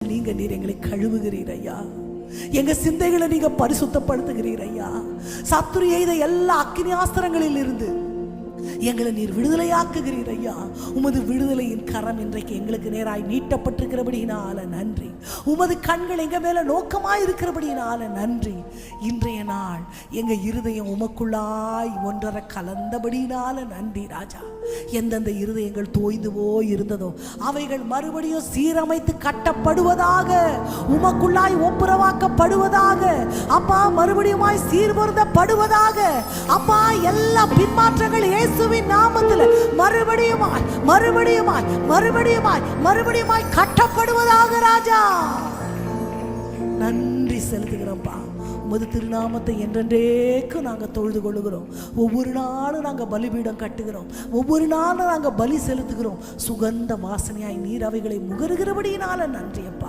நீர் எங்களை கழுவுகிறீர் ஐயா. எங்க சிந்தைகளை நீங்க பரிசுத்தப்படுத்துகிறீர் ஐயா. சத்துரு எய்த எல்லா அக்கினியாஸ்திரங்களில் இருந்து எங்களை நீர் விடுதலையாக்குகிறீர் ஐயா. உமது விடுதலையின் கரம் இன்றைக்கு எங்களுக்கு நேராய் நீட்டப்பட்டிருக்கிறபடினால நன்றி. உமது கண்கள் எங்க மேல நோக்கமாய் இருக்கிறபடினால நன்றி. இன்றைய நாள் எங்க இருதயம் உமக்குள்ளாய் ஒன்றரை கலந்தபடினால நன்றி ராஜா. எந்தெந்த இருதயங்கள் தோய்ந்து போய் இருந்ததோ அவைகள் மறுபடியும் சீரமைத்து கட்டப்படுவதாக, உமக்குள்ளாய் ஒப்புரவாக்கப்படுவதாக அப்பா, மறுபடியுமாய் சீர்பொருந்தப்படுவதாக அப்பா. எல்லா பின்மாற்றங்கள் இயேசுவின் நாமத்தில் மறுபடியுமாய் மறுபடியுமாய் மறுபடியுமாய் மறுபடியுமாய் கட்டப்படுவதாக ராஜா. நன்றி செலுத்துகிறோம்ப்பா. உமது திருநாமத்தை என்றென்றேக்கு நாங்கள் தொழுது கொள்ளுகிறோம். ஒவ்வொரு நாளும் நாங்கள் பலிபீடம் கட்டுகிறோம். ஒவ்வொரு நாளும் நாங்கள் பலி செலுத்துகிறோம். சுகந்த வாசனையாய் நீர் அவைகளை முகருகிறபடியினால நன்றி அப்பா.